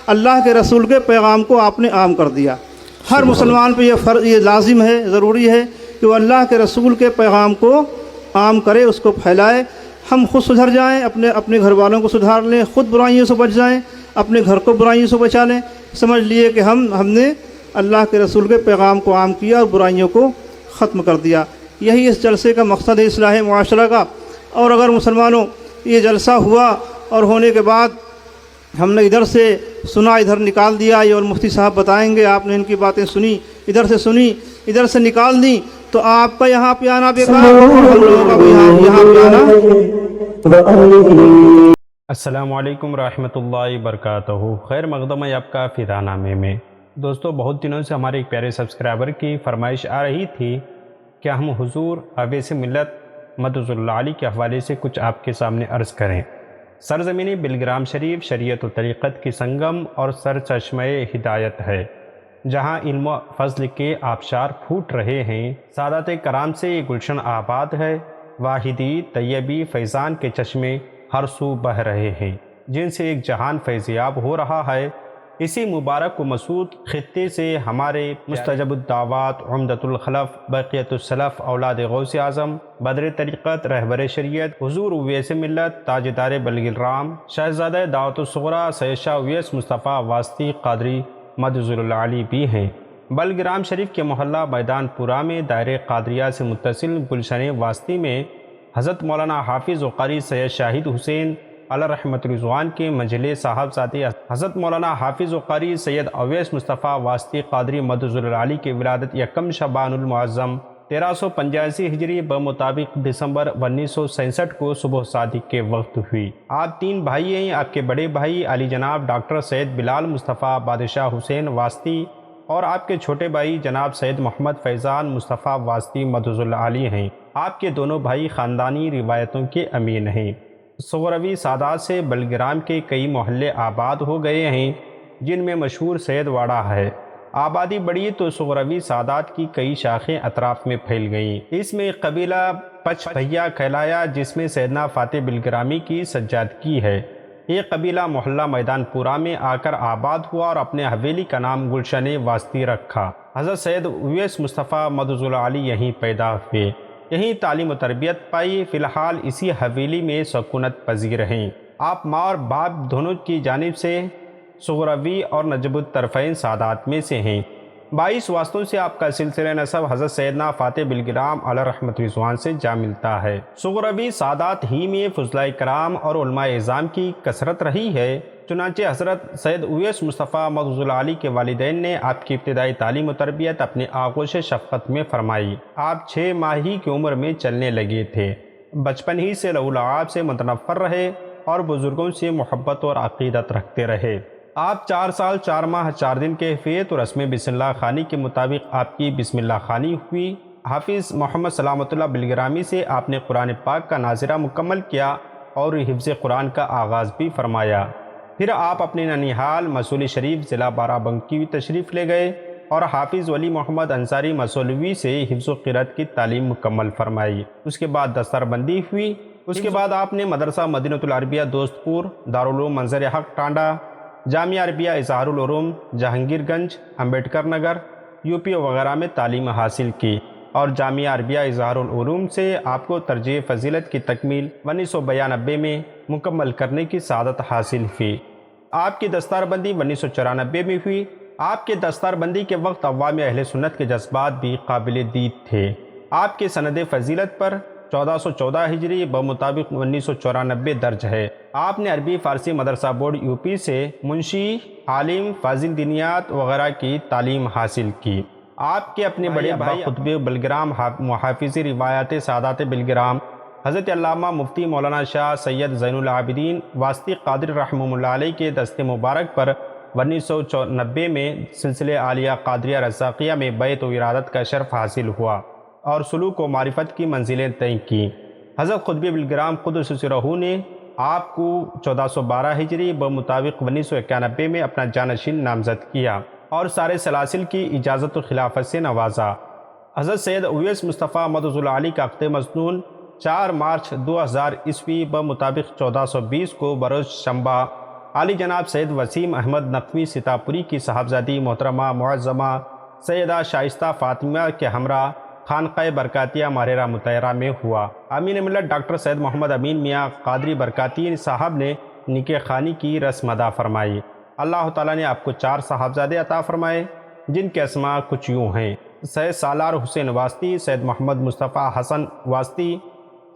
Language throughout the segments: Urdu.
اللہ کے رسول کے پیغام کو آپ نے عام کر دیا۔ ہر مسلمان پہ یہ لازم ہے، ضروری ہے کہ وہ اللہ کے رسول کے پیغام کو عام کرے، اس کو پھیلائے۔ ہم خود سدھر جائیں، اپنے گھر والوں کو سدھار لیں، خود برائیوں سے بچ جائیں، اپنے گھر کو برائیوں سے بچا لیں۔ سمجھ لیے کہ ہم نے اللہ کے رسول کے پیغام کو عام کیا اور برائیوں کو ختم کر دیا۔ یہی اس جلسے کا مقصد ہے، اصلاح معاشرہ کا۔ اور اگر مسلمانوں یہ جلسہ ہوا اور ہونے کے بعد ہم نے ادھر سے سنا ادھر نکال دیا، اور مفتی صاحب بتائیں گے آپ نے ان کی باتیں سنی، ادھر سے سنی ادھر سے نکال دی، تو آپ کا یہاں پہ آنا بیکار، ہم لوگوں کا بھی یہاں پہ آنا۔ السلام علیکم ورحمۃ اللہ وبرکاتہ۔ خیر مقدم ہے آپ کا فدا نامے میں۔ دوستو، بہت دنوں سے ہمارے ایک پیارے سبسکرائبر کی فرمائش آ رہی تھی کہ ہم حضور اویس ملت مدظ اللہ علی کے حوالے سے کچھ آپ کے سامنے عرض کریں۔ سرزمین بلگرام شریف شریعت و طریقت کی سنگم اور سرچشمہ ہدایت ہے، جہاں علم و فضل کے آبشار پھوٹ رہے ہیں۔ سادات کرام سے یہ گلشن آباد ہے، واحدی طیبی فیضان کے چشمے ہر سو بہہ رہے ہیں، جن سے ایک جہان فیضیاب ہو رہا ہے۔ اسی مبارک و مسعود خطے سے ہمارے مستجب الدعوات، عمدۃ الخلف، بقیت السلف، اولاد غوث اعظم، بدر طریقت، رہبر شریعت، حضور اویس ملت، تاجدار بلگرام، شہزادہ دعوت الصغریٰ سید شاہ اویس مصطفیٰ واسطی قادری مدظ اللہ علی بھی ہیں۔ بلگرام شریف کے محلہ میدان پورہ میں دائرہ قادریہ سے متصل گلشن واسطی میں حضرت مولانا حافظ و قاری سید شاہد حسین علیہ رحمت رضوان کے منجلے صاحبزادے حضرت مولانا حافظ و قاری سید اویس مصطفیٰ واسطی قادری مدظ اللہ علی کی ولادت یکم شعبان المعظم 1385 ہجری بمطابق دسمبر 1967 کو صبح صادق کے وقت ہوئی۔ آپ تین بھائی ہیں۔ آپ کے بڑے بھائی علی جناب ڈاکٹر سید بلال مصطفیٰ بادشاہ حسین واسطی اور آپ کے چھوٹے بھائی جناب سید محمد فیضان مصطفیٰ واسطی مدظ اللہ علی ہیں۔ آپ کے دونوں بھائی خاندانی روایتوں کے امین ہیں۔ سغروی سادات سے بلگرام کے کئی محلے آباد ہو گئے ہیں، جن میں مشہور سید واڑہ ہے۔ آبادی بڑھی تو سغروی سادات کی کئی شاخیں اطراف میں پھیل گئیں۔ اس میں ایک قبیلہ پچ بھیا کہلایا، جس میں سیدنا فاتح بلگرامی کی سجادگی ہے۔ یہ قبیلہ محلہ میدان پورہ میں آ کر آباد ہوا اور اپنے حویلی کا نام گلشن واسطی رکھا۔ حضرت سید اویس مصطفیٰ مدظ اللہ علی یہیں پیدا ہوئے، یہیں تعلیم و تربیت پائی۔ فی الحال اسی حویلی میں سکونت پذیر ہیں۔ آپ ماں اور باپ دونوں کی جانب سے سغروی اور نجب الطرفین سادات میں سے ہیں۔ 22 واسطوں سے آپ کا سلسلہ نسب حضرت سیدنا فاتح بلگرام علیہ رحمت رضوان سے جا ملتا ہے۔ سغروی سادات ہی میں فضلاء کرام اور علماء اعظام کی کثرت رہی ہے۔ چنانچہ حضرت سید اویس مصطفیٰ مدظ اللہ علی کے والدین نے آپ کی ابتدائی تعلیم و تربیت اپنے آغوش شفقت میں فرمائی۔ آپ 6 ماہ کی عمر میں چلنے لگے تھے۔ بچپن ہی سے لہو لعاب سے متنفر رہے اور بزرگوں سے محبت اور عقیدت رکھتے رہے۔ آپ 4 سال 4 ماہ 4 دن کے ہوئے تو رسم بسم اللہ خوانی کے مطابق آپ کی بسم اللہ خوانی ہوئی۔ حافظ محمد سلامت اللہ بلگرامی سے آپ نے قرآن پاک کا ناظرہ مکمل کیا اور حفظ قرآن کا آغاز بھی فرمایا۔ پھر آپ اپنے ننیحال مسولی شریف ضلع بارہ بنکی تشریف لے گئے اور حافظ ولی محمد انصاری مسولوی سے حفظ و قرأت کی تعلیم مکمل فرمائی۔ اس کے بعد دستار بندی ہوئی۔ اس کے بعد آپ نے مدرسہ مدینۃ العربیہ دوست پور، دارالعلوم منظر حق ٹانڈا، جامعہ عربیہ اظہار العلوم جہانگیر گنج، امبیڈکر نگر، UP وغیرہ میں تعلیم حاصل کی، اور جامعہ عربیہ اظہار العلوم سے آپ کو ترجیح فضیلت کی تکمیل 1992 میں مکمل کرنے کی سعادت حاصل ہوئی۔ آپ کی دستار بندی 1994 میں ہوئی۔ آپ کے دستار بندی کے وقت عوام اہل سنت کے جذبات بھی قابل دید تھے۔ آپ کے سند فضیلت پر 1414 ہجری بمطابق 1994 درج ہے۔ آپ نے عربی فارسی مدرسہ بورڈ UP سے منشی، عالم، فاضل دینیات وغیرہ کی تعلیم حاصل کی۔ آپ کے اپنے بڑے بھائی قطب بلگرام محافظ روایات سادات بلگرام حضرت علامہ مفتی مولانا شاہ سید زین العابدین واسطی قادری رحمہ اللہ علیہ کے دست مبارک پر 1994 میں سلسلہ عالیہ قادریہ رزاقیہ میں بیعت و ارادت کا شرف حاصل ہوا اور سلوک و معرفت کی منزلیں طے کی۔ حضرت قطب بلگرام قدس سرہ نے آپ کو 1412 ہجری بمطابق 1991 میں اپنا جانشین نامزد کیا اور سارے سلاسل کی اجازت و خلافت سے نوازا۔ حضرت سید اویس مصطفیٰ مدظ اللہ علی کا عقد مسنون 4 مارچ 2000 عیسوی بمطابق 1420 کو بروز شنبہ عالی جناب سید وسیم احمد نقوی سیتاپوری کی صاحبزادی محترمہ معظمہ سیدہ شائستہ فاطمہ کے ہمراہ خانقاہ برکاتیہ ماہرہ مطہرہ میں ہوا۔ امین ملت ڈاکٹر سید محمد امین میاں قادری برکاتی صاحب نے نکاح خوانی کی رسم ادا فرمائی۔ اللہ تعالیٰ نے آپ کو 4 صاحبزادے عطا فرمائے جن کے اسماء کچھ یوں ہیں: سید سالار حسین واسطی، سید محمد مصطفیٰ حسن واسطی،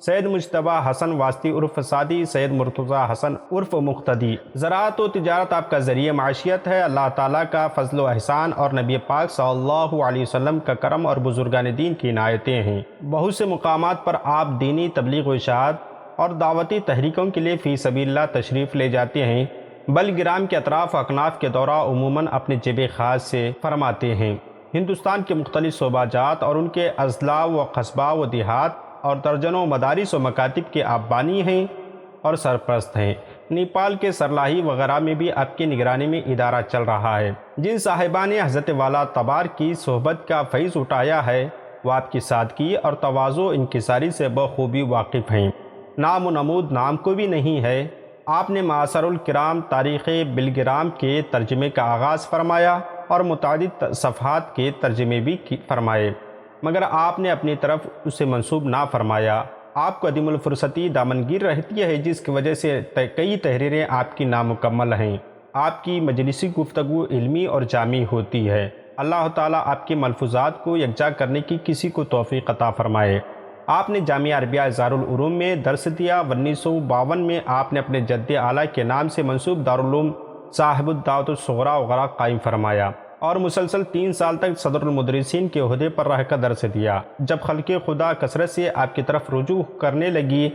سید مجتبیٰ حسن واسطی عرف سعدی، سید مرتضیٰ حسن عرف مقتدی۔ زراعت و تجارت آپ کا ذریعہ معیشت ہے۔ اللہ تعالیٰ کا فضل و احسان اور نبی پاک صلی اللہ علیہ وسلم کا کرم اور بزرگان دین کی عنایتیں ہیں۔ بہت سے مقامات پر آپ دینی تبلیغ و اشاعت اور دعوتی تحریکوں کے لیے فی سبیل اللہ تشریف لے جاتے ہیں۔ بلگرام کے اطراف و اکناف کے دورہ عموماً اپنے جیب خاص سے فرماتے ہیں۔ ہندوستان کے مختلف صوبہ جات اور ان کے اضلاع و قصبہ و دیہات اور درجنوں مدارس و مکاتب کے آپ بانی ہیں اور سرپرست ہیں۔ نیپال کے سرلاہی وغیرہ میں بھی آپ کی نگرانی میں ادارہ چل رہا ہے۔ جن صاحبان نے حضرت والا تبار کی صحبت کا فیض اٹھایا ہے وہ آپ کی سادگی اور تواضع و انکساری سے بخوبی واقف ہیں۔ نام و نمود نام کو بھی نہیں ہے۔ آپ نے معاصر الکرام تاریخ بلگرام کے ترجمے کا آغاز فرمایا اور متعدد صفحات کے ترجمے بھی فرمائے، مگر آپ نے اپنی طرف اسے منسوب نہ فرمایا۔ آپ کو عدیم الفرصتی دامنگیر رہتی ہے جس کی وجہ سے کئی تحریریں آپ کی نامکمل ہیں۔ آپ کی مجلسی گفتگو علمی اور جامع ہوتی ہے۔ اللہ تعالیٰ آپ کے ملفوظات کو یکجا کرنے کی کسی کو توفیق عطا فرمائے۔ آپ نے جامعہ عربیہ اظہار العلوم میں درس دیا۔ 1952 میں آپ نے اپنے جد اعلیٰ کے نام سے منسوب دارالعلوم صاحب الدعوۃ الصغریٰ وغیرہ قائم فرمایا اور مسلسل 3 سال تک صدر المدرسین کے عہدے پر رہ کر درس دیا۔ جب خلق خدا کثرت سے آپ کی طرف رجوع کرنے لگی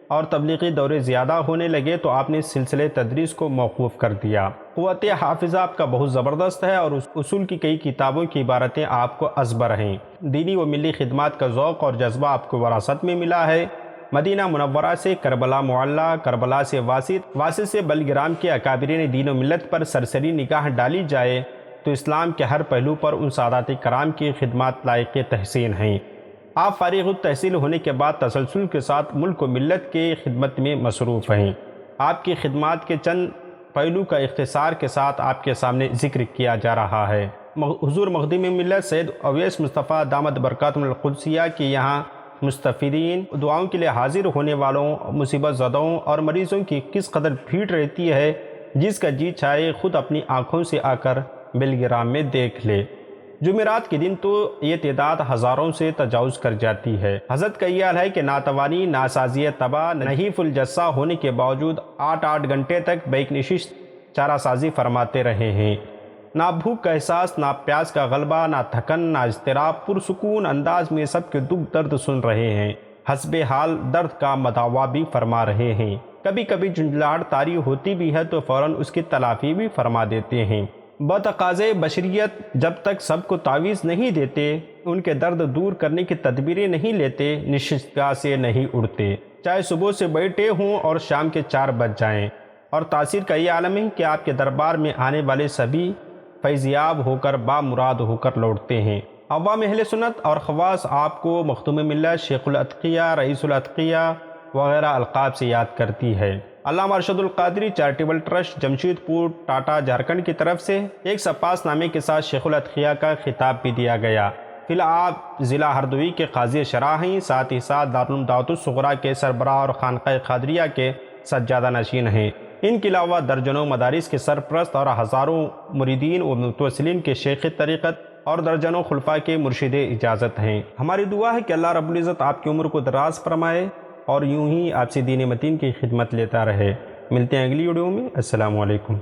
اور تبلیغی دورے زیادہ ہونے لگے تو آپ نے سلسلہ تدریس کو موقوف کر دیا۔ قوت حافظہ آپ کا بہت زبردست ہے اور اصول کی کئی کتابوں کی عبارتیں آپ کو ازبر ہیں۔ دینی و ملی خدمات کا ذوق اور جذبہ آپ کو وراثت میں ملا ہے۔ مدینہ منورہ سے کربلا معلیٰ، کربلا سے واسط سے بلگرام کے اکابرین دین و ملت پر سرسری نگاہ ڈالی جائے تو اسلام کے ہر پہلو پر ان سادات کرام کی خدمات لائق تحسین ہیں۔ آپ فارغ التحصیل ہونے کے بعد تسلسل کے ساتھ ملک و ملت کے خدمت میں مصروف ہیں۔ آپ کی خدمات کے چند پہلو کا اختصار کے ساتھ آپ کے سامنے ذکر کیا جا رہا ہے۔ حضور مخدوم ملت سید اویس مصطفیٰ دامت برکاتہم القدسیہ کے یہاں مستفیدین دعاؤں کے لیے حاضر ہونے والوں، مصیبت زدوں اور مریضوں کی کس قدر بھیڑ رہتی ہے، جس کا جی چاہے خود اپنی آنکھوں سے آ کر بلگرام میں دیکھ لے۔ جمعرات کے دن تو یہ تعداد ہزاروں سے تجاوز کر جاتی ہے۔ حضرت کا یہ حال ہے کہ ناتوانی، ناسازی تباہ، نحیف الجثہ ہونے کے باوجود 8 گھنٹے تک بیک نشست چارہ سازی فرماتے رہے ہیں۔ نہ بھوک کا احساس، نہ پیاس کا غلبہ، نہ تھکن، نہ اضطراب، پرسکون انداز میں سب کے دکھ درد سن رہے ہیں۔ حسب حال درد کا مداوا بھی فرما رہے ہیں۔ کبھی کبھی جھنجھلاہٹ طاری ہوتی بھی ہے تو فوراً اس کی تلافی بھی فرما دیتے ہیں۔ بتقاضے بشریت جب تک سب کو تعویذ نہیں دیتے، ان کے درد دور کرنے کی تدبیریں نہیں لیتے، نشستگاہ سے نہیں اڑتے، چاہے صبح سے بیٹھے ہوں اور شام کے 4 بج جائیں۔ اور تاثیر کا یہ عالم ہے کہ آپ کے دربار میں آنے والے سبھی فیضیاب ہو کر بامراد ہو کر لوٹتے ہیں۔ عوام اہل سنت اور خواص آپ کو مخدوم ملت، شیخ الاتقیاء، رئیس الاتقیاء وغیرہ القاب سے یاد کرتی ہے۔ علامہ ارشد القادری چیریٹیبل ٹرسٹ جمشید پور ٹاٹا جھارکھنڈ کی طرف سے ایک سپاس نامے کے ساتھ شیخ الاتقیاء کا خطاب بھی دیا گیا۔ فی الحال آپ ضلع ہردوئی کے قاضی شرح ہیں، ساتھ ہی ساتھ دارالعلوم دعوت الصغریٰ کے سربراہ اور خانقاہ قادریہ کے سجادہ نشین ہیں۔ ان کے علاوہ درجنوں مدارس کے سرپرست اور ہزاروں مریدین و متوسلین کے شیخ طریقت اور درجنوں خلفاء کے مرشد اجازت ہیں۔ ہماری دعا ہے کہ اللہ رب العزت آپ کی عمر کو دراز فرمائے اور یوں ہی آپ سے دین متین کی خدمت لیتا رہے۔ ملتے ہیں اگلی ویڈیو میں۔ السلام علیکم۔